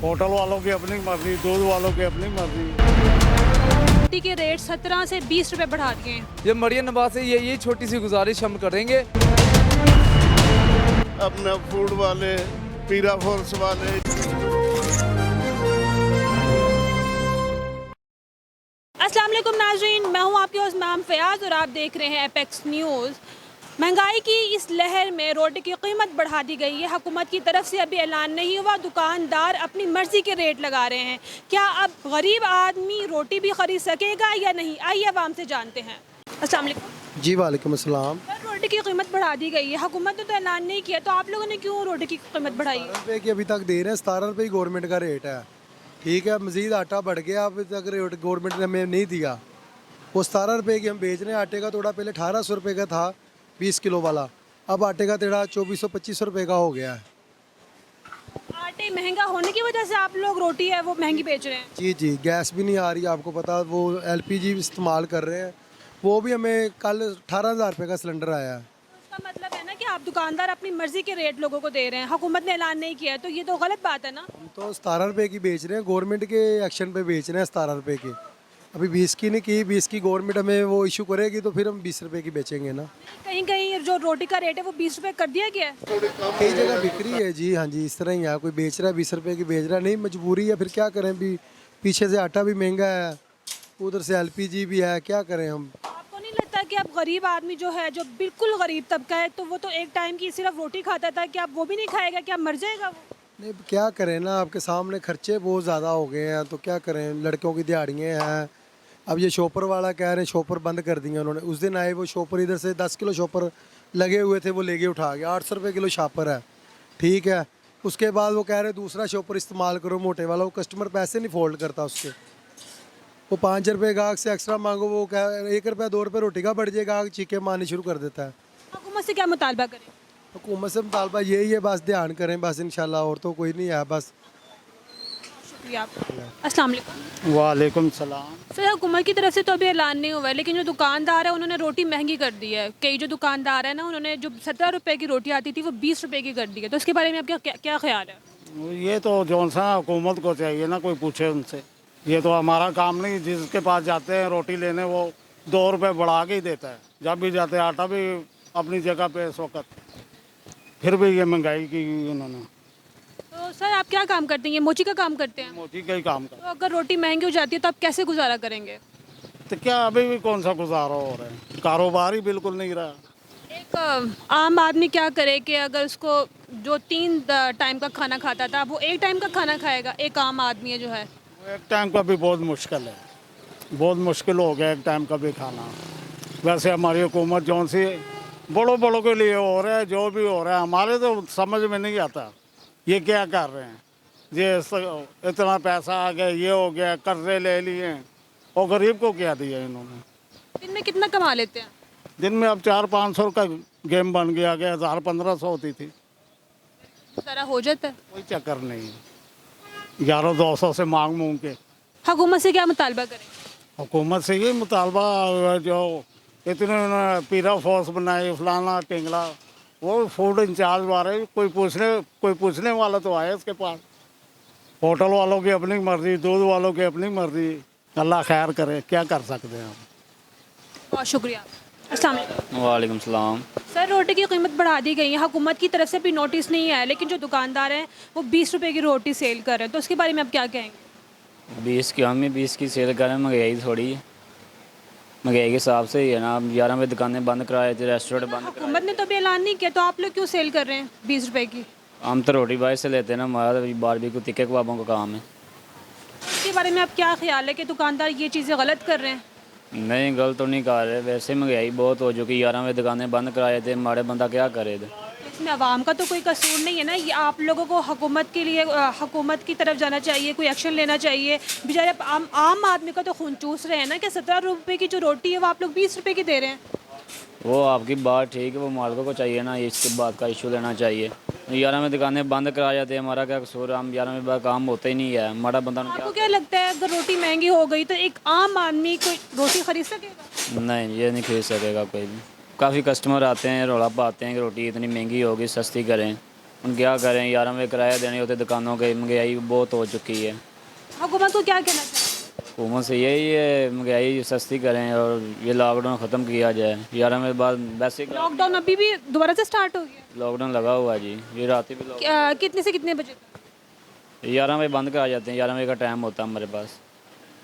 Hotel वालों की अपनी मर्जी, दूध वालों की अपनी मर्जी। रोटी के रेट 17 से 20 रुपए बढ़ा दिए हैं। ये मरियम नवाज से यही छोटी सी गुजारिश हम करेंगे। अपने फूड वाले, पीरा फोर्स वाले। अस्सलाम वालेकुम नाज़रीन, मैं हूं आपके होस्ट मैम फ़याज़ और आप देख रहे हैं एपेक्स न्यूज़। महंगाई की इस लहर में रोटी की कीमत बढ़ा दी गई है। हुकूमत की तरफ से अभी ऐलान नहीं हुआ, दुकानदार अपनी मर्ज़ी के रेट लगा रहे हैं। क्या अब गरीब आदमी रोटी भी ख़रीद सकेगा या नहीं, आइए आवाम से जानते हैं। अस्सलाम वालेकुम। जी वालेकुम अस्सलाम। सर, रोटी की कीमत बढ़ा दी गई है, हुकूमत ने तो ऐलान नहीं किया, तो आप लोगों ने क्यों रोटी की कीमत बढ़ाई है? 17 रुपये की अभी तक दे रहे हैं, 17 रुपये ही गवर्नमेंट का रेट है। ठीक है, मज़ीद आटा बढ़ गया, अभी तक रेट गवर्नमेंट ने हमें नहीं दिया। वो 17 रुपये की हम बेच रहे हैं। आटे का थोड़ा पहले 1800 रुपये का था 20 किलो वाला, अब आटे का थोड़ा 2400-2500 रुपये का हो गया है। आटे महंगा होने की वजह से आप लोग रोटी है वो महंगी बेच रहे हैं। जी जी, गैस भी नहीं आ रही, आपको पता, वो LPG इस्तेमाल कर रहे हैं। वो भी हमें कल 18,000 रुपये का सिलेंडर आया है। इसका मतलब है ना कि आप दुकानदार अपनी मर्जी के रेट लोगों को दे रहे हैं, हुकूमत ने ऐलान नहीं किया है, तो ये तो गलत बात है ना। हम तो 17 रुपये की बेच रहे हैं, गवर्नमेंट के एक्शन पे बेच रहे हैं 17 रुपये की। अभी 20 की नहीं की, 20 की गवर्नमेंट हमें वो इशू करेगी तो फिर हम 20 रुपये की बेचेंगे ना। कहीं कहीं जो रोटी का रेट है वो 20 रुपए कर दिया गया है। कई जगह बिक्री है जी, हाँ जी, इस तरह ही है। कोई बेच रहा है 20 रुपये की बेच रहा है, नहीं मजबूरी है, फिर क्या करें। भी पीछे से आटा भी महंगा है, उधर से LPG भी है, क्या करें हम। आपको नहीं लगता कि अब गरीब आदमी जो है, जो बिल्कुल गरीब तबका है, तो वो तो एक टाइम की सिर्फ रोटी खाता था, क्या अब वो भी नहीं खाएगा, क्या मर जाएगा वो? नहीं, क्या करें ना, आपके सामने खर्चे बहुत ज़्यादा हो गए हैं, तो क्या करें। लड़कों की दिहाड़ियाँ हैं। अब ये शॉपर वाला कह रहे हैं शॉपर बंद कर दिए उन्होंने। उस दिन आए वो शॉपर, इधर से 10 किलो शॉपर लगे हुए थे, वो लेके उठा गया। 800 रुपये किलो शॉपर है, ठीक है। उसके बाद वो कह रहे दूसरा शॉपर इस्तेमाल करो मोटे वाला, वो कस्टमर पैसे नहीं फोल्ड करता उसके। वो 5 रुपये गाहक से एक्स्ट्रा मांगो, वो कह 1 रुपया 2 रुपये रोटी का बढ़ जाएगा, गाहक चीखे मारनी शुरू कर देता है। हुकूमत से क्या मुतालबा करें? हुकूमत से मुतालबा यही है, बस ध्यान करें बस, इंशाल्लाह, और तो कोई नहीं है बस। शुक्रिया आपका। अस्सलाम वालेकुम। वालेकुम सलाम। सर, हुकूमत की तरफ से तो अभी ऐलान नहीं हुआ है, लेकिन जो दुकानदार है उन्होंने रोटी महंगी कर दी है। कई जो दुकानदार है ना, उन्होंने जो 17 रुपए की रोटी आती थी वो 20 रुपए की कर दी है, तो इसके बारे में आपका क्या ख्याल है? ये तो जौन सा हुकूमत को चाहिए ना, कोई पूछे उनसे। ये तो हमारा काम नहीं। जिसके पास जाते हैं रोटी लेने, वो 2 रुपये बढ़ा के ही देता है। जब भी जाते हैं, आटा भी अपनी जगह पे इस वक्त, फिर भी ये महंगाई की उन्होंने। तो सर, आप क्या काम करते हैं? ये मोची का काम करते हैं। मोदी का ही काम कर। तो अगर रोटी महंगी हो जाती है तो आप कैसे गुजारा करेंगे? तो क्या अभी भी कौन सा गुजारा हो रहा है, कारोबार ही बिल्कुल नहीं रहा। एक आम आदमी क्या करे कि अगर उसको जो 3 टाइम का खाना खाता था वो 1 टाइम का खाना खाएगा, एक आम आदमी है जो है। एक टाइम का भी बहुत मुश्किल है, बहुत मुश्किल हो गया एक टाइम का भी खाना। वैसे हमारी हुकूमत जौन सी बड़ों बड़ों के लिए हो रहा है, जो भी हो रहा है, हमारे तो समझ में नहीं आता ये क्या कर रहे हैं। ये इतना पैसा आ गया, ये हो गया, कर्जे ले लिए, और गरीब को क्या दिया इन्होंने। दिन में कितना कमा लेते हैं? दिन में अब 400-500 का गेम बन गया, आगे 1000-1500 होती थी। सारा हो जाता है। कोई चक्कर नहीं, 1100-200 से मांग के। हुकूमत से क्या मुतालबा करें? हुकूमत से ये मुतालबा, जो इतने उन्होंने पीरा फोर्स बनाई, फलाना टिंगला, वो फूड इंचार्ज वाले, कोई पूछने वाला तो आए उसके पास। होटल वालों की अपनी मर्जी, दूध वालों की अपनी मर्जी। अल्लाह खैर करे, क्या कर सकते हैं हम। बहुत शुक्रिया। अस्सलाम वालेकुम। वालेकुम सलाम। सर, रोटी की कीमत बढ़ा दी गई है, हुकूमत की तरफ से भी नोटिस नहीं आया, लेकिन जो दुकानदार हैं वो 20 रुपए की रोटी सेल कर रहे हैं, तो उसके बारे में आप क्या कहेंगे? 20 की, हम भी 20 की सेल करें। महंगाई थोड़ी है, महंगाई के हिसाब से ही है ना। 11 बजे दुकानें बंद कराए थे, रेस्टोरेंट बंद कराए। हुकूमत ने तो अभी ऐलान नहीं किया, तो आप लोग क्यों सेल कर रहे हैं 20 रुपए की? हम तो रोटी बाहर से लेते हैं ना, हमारा तो बारबेक्यू तिक्के कबाबों का काम है। इसके बारे में आप क्या ख्याल है कि दुकानदार ये चीज़ें गलत कर रहे हैं? नहीं, गलत तो नहीं कर रहे, वैसे महंगाई बहुत हो चुकी। 11 बजे दुकानें बंद कराए थे, हमारे बंदा क्या करे थे। इसमें आवाम का तो कोई कसूर नहीं है ना, ये आप लोगों को हुकूमत के लिए हुकूमत की तरफ जाना चाहिए, कोई एक्शन लेना चाहिए। बेचारे आम आदमी का तो खून चूस रहे हैं ना कि 17 रुपए की जो रोटी है वो आप लोग 20 रुपए की दे रहे हैं। वो आपकी बात ठीक है, वो मालिकों को चाहिए ना इसके बात का इशू लेना चाहिए। 11 में दुकानें बंद करा जाते हैं, हमारा क्या कसूर है? हम 11 में बाद काम होता ही नहीं है, हमारा बंदा आपको क्या लगता है अगर रोटी महंगी हो गई तो एक आम आदमी कोई रोटी खरीद सकेगा? नहीं, ये नहीं खरीद सकेगा कोई भी। काफ़ी कस्टमर आते हैं, रौला पाते हैं कि रोटी इतनी महंगी होगी, सस्ती करें। हम क्या करें यार, हमें किराया देने होते दुकानों के, महंगाई बहुत हो चुकी है। हुकूमत को क्या कहना चाहिए? हुकूमत से यही है महंगाई सस्ती करें और ये लॉकडाउन ख़त्म किया जाए। 11वें बाद बेसिक लॉकडाउन अभी भी दोबारा से स्टार्ट हो गया? लॉकडाउन लगा हुआ है जी, ये रात भी कितने से कितने बजे तक? 11 बजे बंद करा जाते हैं, 11 बजे का टाइम होता है हमारे पास।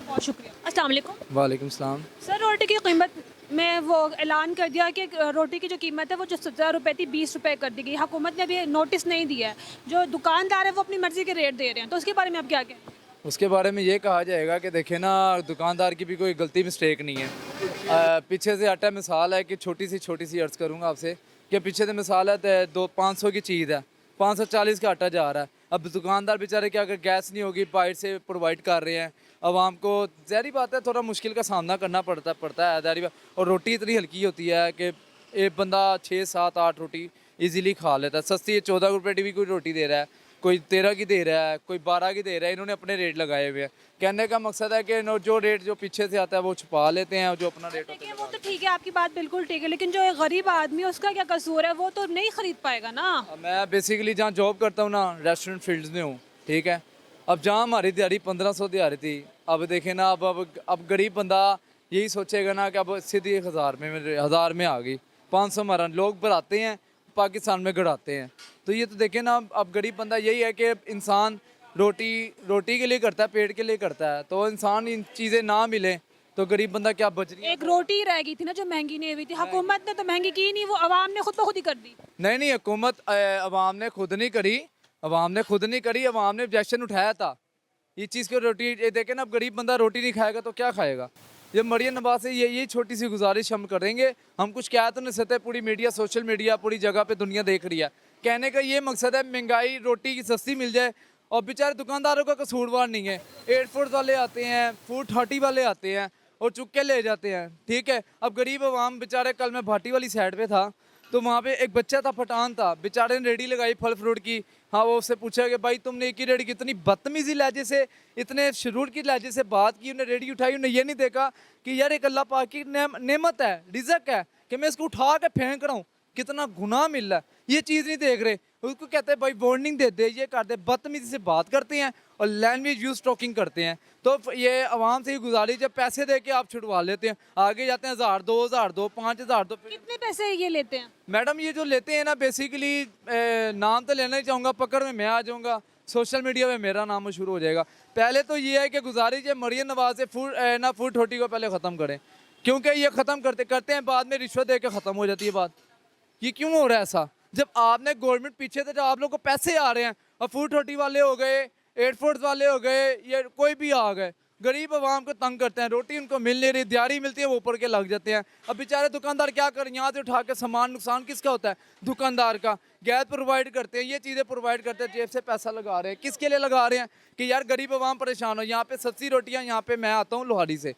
बहुत शुक्रिया। अस्सलाम वालेकुम। वालेकुम सलाम। सर, रोटी की कीमत में वो ऐलान कर दिया कि रोटी की जो कीमत है वो जो 17 रुपये थी 20 रुपये कर दी गई। हुकूमत ने अभी नोटिस नहीं दिया है, जो दुकानदार है वो अपनी मर्ज़ी के रेट दे रहे हैं, तो उसके बारे में आप क्या कहें? उसके बारे में ये कहा जाएगा कि देखें ना, दुकानदार की भी कोई गलती मिस्टेक नहीं है। पीछे से आटा मिसाल है कि छोटी सी अर्ज़ करूँगा आपसे कि पीछे से मिसाल है तो 500 की चीज़ है, 540 का आटा जा रहा है। अब दुकानदार बेचारे क्या, अगर गैस नहीं होगी बाहर से प्रोवाइड कर रहे हैं, आवाम को ज़ाहिर बात है थोड़ा मुश्किल का सामना करना पड़ता है ज़ाहिर बात। और रोटी इतनी हल्की होती है कि एक बंदा 6, 7, 8 रोटी इजीली खा लेता है। सस्ती 14 रुपये की भी कोई रोटी दे रहा है, कोई 13 की दे रहा है, कोई 12 की दे रहा है। इन्होंने अपने रेट लगाए हुए हैं। कहने का मकसद है कि जो रेट जो पीछे से आता है वो छुपा लेते हैं और जो अपना रेट होता देखिए, वो तो ठीक है, आपकी बात बिल्कुल ठीक है, लेकिन जो एक गरीब आदमी है उसका क्या कसूर है? वो तो नहीं खरीद पाएगा ना। है। मैं बेसिकली जहाँ जॉब करता हूँ ना, रेस्टोरेंट फील्ड्स में हूँ, ठीक है। अब जहाँ हमारी दिहाड़ी 1500 दिहाड़ी थी, अब देखें ना, अब गरीब बंदा यही सोचेगा ना कि अब सीधी 1000 में आ गई, 500 हमारा लोग बढ़ाते हैं, पाकिस्तान में गड़ाते हैं। तो ये तो देखें ना, अब गरीब बंदा यही है कि इंसान रोटी के लिए करता है, पेट के लिए करता है। तो इंसान इन चीज़ें ना मिले तो गरीब बंदा क्या बच रही है? एक रोटी रह गई थी ना जो महंगी नहीं हुई थी, हुकूमत ने तो महंगी की नहीं, वो आवाम ने खुद ब खुद ही कर दी। नहीं, हुकूमत अवाम ने खुद नहीं करी, अवाम ने ऑब्जेक्शन उठाया था ये चीज़ की। रोटी ये देखें ना, अब गरीब बंदा रोटी नहीं खाएगा तो क्या खाएगा? ये मरियम नवाज से यही छोटी सी गुजारिश हम करेंगे। हम कुछ कह तो नहीं सकते, पूरी मीडिया, सोशल मीडिया पूरी जगह पे दुनिया देख रही है। कहने का ये मकसद है महंगाई, रोटी की सस्ती मिल जाए। और बेचारे दुकानदारों का कसूरवार नहीं है। 8 फूड वाले आते हैं, फूड 30 वाले आते हैं और चुक के ले जाते हैं, ठीक है। अब गरीब अवाम बेचारे, कल मैं भाटी वाली साइड पे था तो वहाँ पे एक बच्चा था, पठान था, बेचारे ने रेडी लगाई फल फ्रूट की। हाँ, वो उससे पूछा कि भाई तुमने एक ही रेडी, कितनी बदतमीजी लहजे से, इतने शुरूर की लहजे से बात की। उन्हें रेडी उठाई, उन्हें ये नहीं देखा कि यार एक अल्लाह पाक की नेमत है, रिज़्क है कि मैं इसको उठा के फेंक रहा हूँ, कितना गुनाह मिल रहा है, ये चीज़ नहीं देख रहे। उसको कहते हैं भाई वार्निंग दे दे, ये कर दे, बदतमीजी से बात करते हैं और लैंग्वेज यूज टॉकिंग करते हैं। तो ये आवाम से ही गुजारिश, जब पैसे दे के आप छुड़वा लेते हैं, आगे जाते हैं 1000 दो, 1000 दो, 5000 दो। कितने पैसे ये लेते हैं? मैडम ये जो लेते हैं ना, बेसिकली नाम तो लेना ही चाहूँगा, पकड़ में मैं आ जाऊँगा, सोशल मीडिया में मेरा नाम मशहूर हो जाएगा। पहले तो ये है कि गुजारिश है मरियम नवाज से फूड 30 को पहले ख़त्म करें, क्योंकि ये ख़त्म करते हैं, बाद में रिश्वत दे के ख़त्म हो जाती है बात। ये क्यों हो रहा है ऐसा? जब आपने गवर्नमेंट पीछे थे, जब आप लोग को पैसे आ रहे हैं, और फूड 30 वाले हो गए, 8 फूड वाले हो गए, ये कोई भी आ गए, गरीब आवाम को तंग करते हैं। रोटी उनको मिल नहीं रही, दिहाड़ी मिलती है वो ऊपर के लग जाते हैं। अब बेचारे दुकानदार क्या करें, यहाँ से उठा के सामान, नुकसान किसका होता है? दुकानदार का। गैस प्रोवाइड करते हैं, ये चीज़ें प्रोवाइड करते हैं, जेब से पैसा लगा रहे हैं। किसके लिए लगा रहे हैं? कि यार गरीब आवाम परेशान हो। यहाँ पे सस्ती रोटियाँ, यहाँ पे मैं आता हूँ लोहारी से,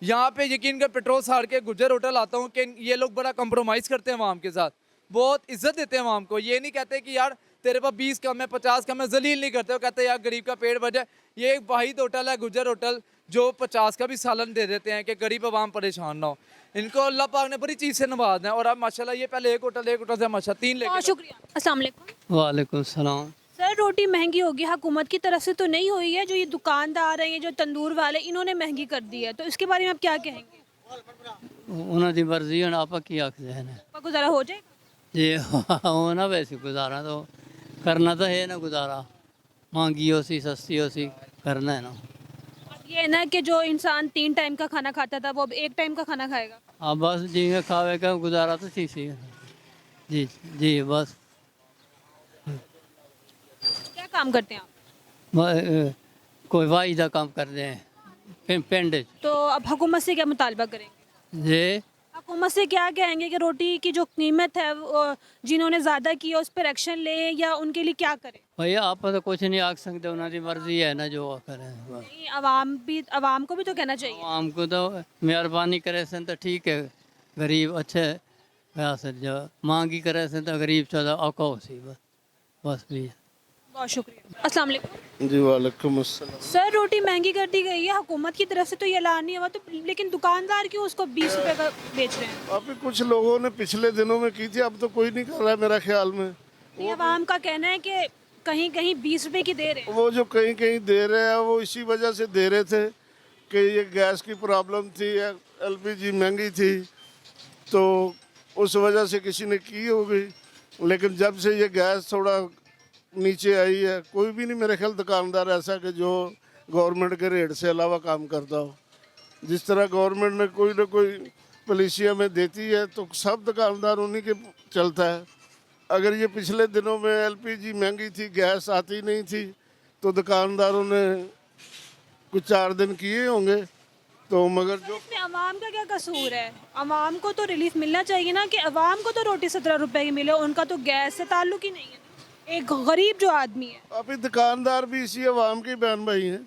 यहाँ पे यकीन कर पेट्रोल साड़ के गुजर होटल आता हूँ कि ये लोग बड़ा कंप्रोमाइज़ करते हैं आवाम के साथ, बहुत इज्जत देते हैं आवाम को। ये नहीं कहते कि यार तेरे पास 20 कम है, 50 कम है, जलील नहीं करते। वो कहते हैं यार गरीब का पेट भर जाए। ये एक वाहिद होटल है गुजर होटल, जो 50 का भी सालन दे देते हैं कि गरीब आवाम परेशान ना हो। इनको अल्लाह पाक ने बड़ी चीज़ से नवाजना है। और अब माशाल्लाह ये पहले एक होटल से माशाल्लाह 3 लेके। बहुत शुक्रिया। अस्सलाम वालेकुम। वालेकुम सलाम। सर, रोटी महंगी होगी, हुकूमत की तरफ से तो नहीं हुई है, जो ये दुकानदार हैं, ये जो तंदूर वाले, इन्होंने महंगी कर दी है, तो इसके बारे में आप क्या कहेंगे? उन्हों की मर्जी है, आप की आखते हैं आपका गुजारा हो जाएगा? जी होना वैसे गुजारा तो करना तो है ना, गुजारा महंगी हो सी सस्ती हो सी करना है ना। अब ये है ना कि जो इंसान 3 टाइम का खाना खाता था वो अब 1 टाइम का खाना खाएगा। हाँ बस जी में खावे का गुजारा तो ठीक सी है। जी जी बस। क्या काम करते हैं आप? कोई वाही का काम करते हैं पिंड। तो अब हुकूमत से क्या मुतालबा करेंगे? जी हुकूमत से क्या कहेंगे कि रोटी की जो कीमत है जिन्होंने ज़्यादा की है उस पर एक्शन ले, या उनके लिए क्या करें? भैया आप तो कुछ नहीं आख सकते, उन्होंने मर्जी है ना जो करें। बस नहीं, आवाम को भी तो कहना चाहिए। आम को तो मेहरबानी करे सन तो ठीक है, गरीब अच्छे वैसे जो मांगी करे सन तो गरीब चौदह औको सी बस भी। बहुत शुक्रिया। अस्सलाम वालेकुम। जी वालेकुम अस्सलाम। सर, रोटी महंगी कर दी गई है, हुकूमत की तरफ से तो ये ऐलान नहीं हुआ, तो लेकिन दुकानदार क्यों उसको 20 रुपए का बेच रहे हैं? अभी कुछ लोगों ने पिछले दिनों में की थी, अब तो कोई नहीं कर रहा है मेरा ख्याल में। ये आवाम का कहना है कि कहीं कहीं 20 रुपए की दे रहे हैं। वो जो कहीं कहीं दे रहे हैं वो इसी वजह से दे रहे थे कि ये गैस की प्रॉब्लम थी, एलपीजी महंगी थी, तो उस वजह से किसी ने की होगी। लेकिन जब से ये गैस थोड़ा नीचे आई है, कोई भी नहीं मेरे ख्याल दुकानदार ऐसा कि जो गवर्नमेंट के रेट से अलावा काम करता हो। जिस तरह गवर्नमेंट ने कोई ना कोई पॉलिसियाँ में देती है तो सब दुकानदार उन्हीं के चलता है। अगर ये पिछले दिनों में एलपीजी महंगी थी, गैस आती नहीं थी, तो दुकानदारों ने कुछ 4 दिन किए होंगे। तो मगर जो इसमें अवाम का क्या कसूर है? अवाम को तो रिलीफ मिलना चाहिए ना, कि अवाम को तो रोटी 17 रुपए की मिले, उनका तो गैस से ताल्लुक ही नहीं है ना। एक गरीब जो आदमी है, अभी दुकानदार भी इसी अवाम के बहन भाई हैं।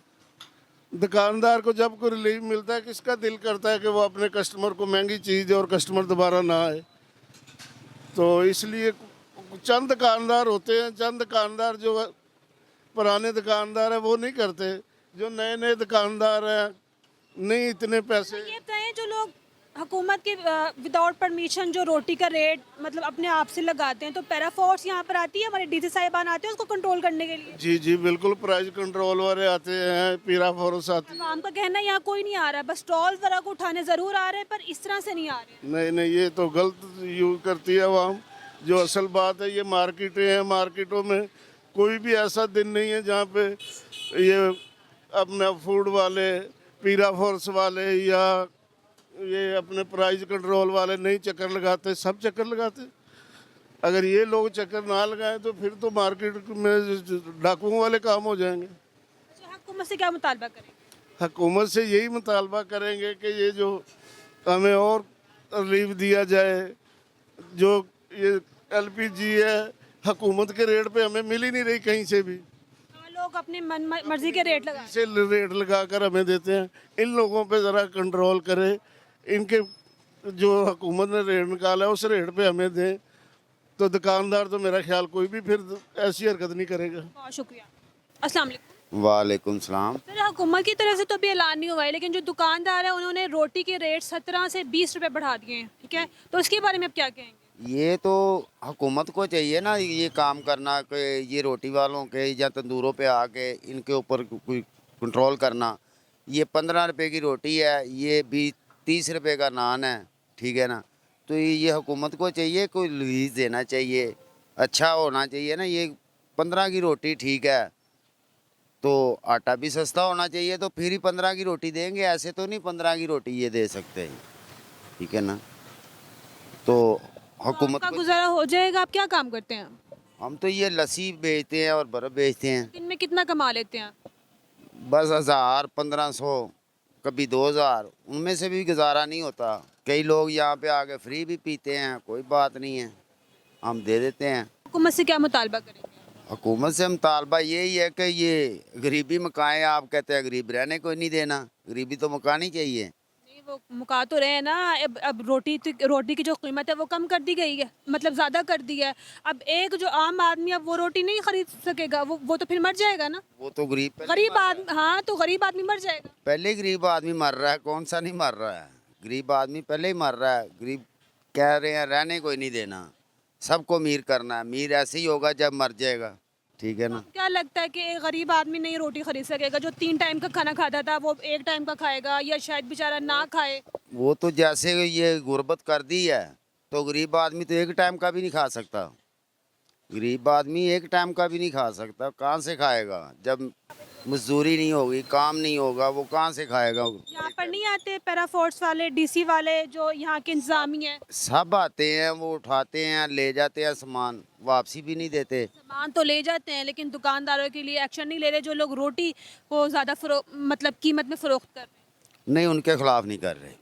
दुकानदार को जब कोई रिलीफ मिलता है, किसका दिल करता है कि वो अपने कस्टमर को महंगी चीज़ दे और कस्टमर दोबारा ना आए। तो इसलिए चंद दुकानदार होते हैं, चंद दुकानदार जो पुराने दुकानदार हैं वो नहीं करते। जो नए नए दुकानदार हैं नहीं इतने पैसे। ये बताएं जो लोग हुकूमत के विदाउट परमिशन जो रोटी का रेट मतलब अपने आप से लगाते हैं, तो पैराफोर्स यहाँ पर आती है, हमारे डीसी साहिबान आते हैं उसको कंट्रोल करने के लिए। जी जी बिल्कुल, प्राइस कंट्रोल वाले आते हैं, पीरा फोरस आती है। आवाम का कहना है यहाँ कोई नहीं आ रहा है, बस स्टॉल वगैरह को उठाने ज़रूर आ रहे हैं, पर इस तरह से नहीं आ रहे। नहीं नहीं, ये तो गलत यूज करती है अवाम। जो असल बात है, ये मार्केटें हैं, मार्केटों में कोई भी ऐसा दिन नहीं है जहाँ पे ये अपना फूड वाले, पीरा फोर्स वाले या ये अपने प्राइस कंट्रोल वाले नहीं चक्कर लगाते। सब चक्कर लगाते। अगर ये लोग चक्कर ना लगाएं तो फिर तो मार्केट में डाकुओं वाले काम हो जाएंगे। तो हुकूमत से क्या मुतालबा करेंगे? हुकूमत से यही मुतालबा करेंगे कि ये जो हमें और रिलीफ दिया जाए। जो ये एलपीजी है, हुकूमत के रेट पे हमें मिल ही नहीं रही कहीं से भी। हाँ, लोग अपने मन मर्जी के रेट लगा से रेट लगाकर हमें देते हैं। इन लोगों पे ज़रा कंट्रोल करे। इनके जो हुकूमत ने रेट निकाला है उस रेट पे हमें दें, तो दुकानदार तो मेरा ख्याल कोई भी फिर ऐसी हरकत नहीं करेगा। बहुत शुक्रिया। अस्सलाम वालेकुम। वालेकुम सलाम। सर, हुकूमत की तरफ से तो अभी ऐलान नहीं हुआ है, लेकिन जो दुकानदार है उन्होंने रोटी के रेट 17 से 20 रुपए बढ़ा दिए हैं, ठीक है, तो इसके बारे में आप क्या कहेंगे? ये तो हुकूमत को चाहिए ना ये काम करना कि ये रोटी वालों के या तंदूरों पे आके इनके ऊपर कोई कंट्रोल करना। ये 15 रुपए की रोटी है, ये भी 30 रुपए का नान है, ठीक है ना। तो ये हुकूमत को चाहिए कोई रिलीज देना चाहिए, अच्छा होना चाहिए ना। ये 15 की रोटी ठीक है, तो आटा भी सस्ता होना चाहिए, तो फिर ही 15 की रोटी देंगे। ऐसे तो नहीं 15 की रोटी ये दे सकते हैं, ठीक है ना। तो हुकूमत का को गुजारा हो जाएगा। आप क्या काम करते हैं? हम तो ये लस्सी बेचते हैं और बर्फ़ बेचते हैं। दिन में कितना कमा लेते हैं? बस 1000 1500 कभी 2000, उनमें से भी गुजारा नहीं होता। कई लोग यहाँ पे आके फ्री भी पीते हैं, कोई बात नहीं है, हम दे देते हैं। हुकूमत से क्या मुतालबा करेंगे? हुकूमत से मुतालबा यही है कि ये गरीबी मकाएं। आप कहते हैं गरीब रहने को नहीं देना, गरीबी तो मकानी चाहिए। नहीं, वो मुका तो रहे हैं ना। अब रोटी की जो कीमत है वो कम कर दी गई है, मतलब ज़्यादा कर दी है। अब एक जो आम आदमी अब वो रोटी नहीं खरीद सकेगा, वो तो फिर मर जाएगा ना। वो तो गरीब आदमी, हाँ, तो गरीब आदमी मर जाएगा। पहले गरीब आदमी मर रहा है, कौन सा नहीं मर रहा है। गरीब आदमी पहले ही मर रहा है। गरीब कह रहे हैं रहने को ही नहीं देना, सबको अमीर करना है। अमीर ऐसे ही होगा जब मर जाएगा, ठीक है ना। क्या लगता है कि एक गरीब आदमी नहीं रोटी खरीद सकेगा? जो 3 टाइम का खाना खाता था वो 1 टाइम का खाएगा, या शायद बेचारा ना खाए। वो तो जैसे ये गुर्बत कर दी है, तो गरीब आदमी तो 1 टाइम का भी नहीं खा सकता। गरीब आदमी 1 टाइम का भी नहीं खा सकता। कहाँ से खाएगा जब मजदूरी नहीं होगी, काम नहीं होगा, वो कहाँ से खाएगा। यहाँ पर नहीं आते पैराफोर्स वाले, डीसी वाले, जो यहाँ के इंतजामी है? सब आते हैं, वो उठाते हैं, ले जाते हैं सामान, वापसी भी नहीं देते। सामान तो ले जाते हैं, लेकिन दुकानदारों के लिए एक्शन नहीं ले रहे, जो लोग रोटी को ज़्यादा मतलब कीमत में फ़रोख्त कर रहे हैं। नहीं, उनके खिलाफ नहीं कर रहे,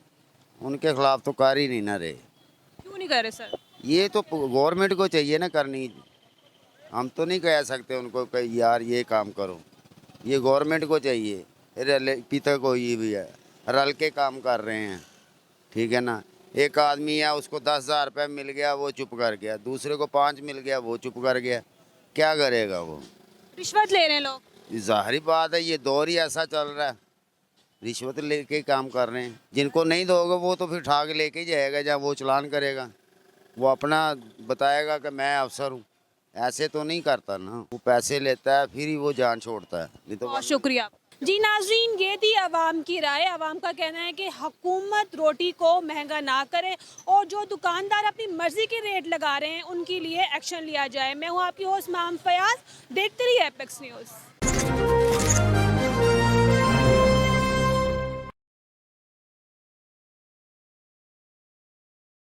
उनके खिलाफ तो कर ही नहीं ना रहे। क्यों नहीं कर रहे सर? ये तो गवर्नमेंट को चाहिए ना करनी। हम तो नहीं कह सकते उनको कि यार ये काम करो, ये गवर्नमेंट को चाहिए। रले पिता को ये भी है, रल के काम कर रहे हैं, ठीक है ना। एक आदमी है, उसको 10,000 रुपये मिल गया, वो चुप कर गया। दूसरे को 5 मिल गया, वो चुप कर गया। क्या करेगा वो? रिश्वत ले रहे हैं लोग। ज़ाहिरी बात है, ये दौर ही ऐसा चल रहा है, रिश्वत लेके काम कर रहे हैं। जिनको नहीं दोगे वो तो फिर ठाक लेके जाएगा, जहाँ वो चलान करेगा, वो अपना बताएगा कि मैं अफसर हूँ, ऐसे तो नहीं करता ना, वो पैसे लेता है फिर ही वो जान छोड़ता है, नहीं तो बहुत शुक्रिया। जी नाज़रीन, ये थी आवाम की राय। आवाम का कहना है कि हुकूमत रोटी को महंगा ना करे और जो दुकानदार अपनी मर्जी के रेट लगा रहे हैं उनके लिए एक्शन लिया जाए। मैं हूँ आपकी होस्ट मैम फयाज, देखते रहिए एपेक्स न्यूज़।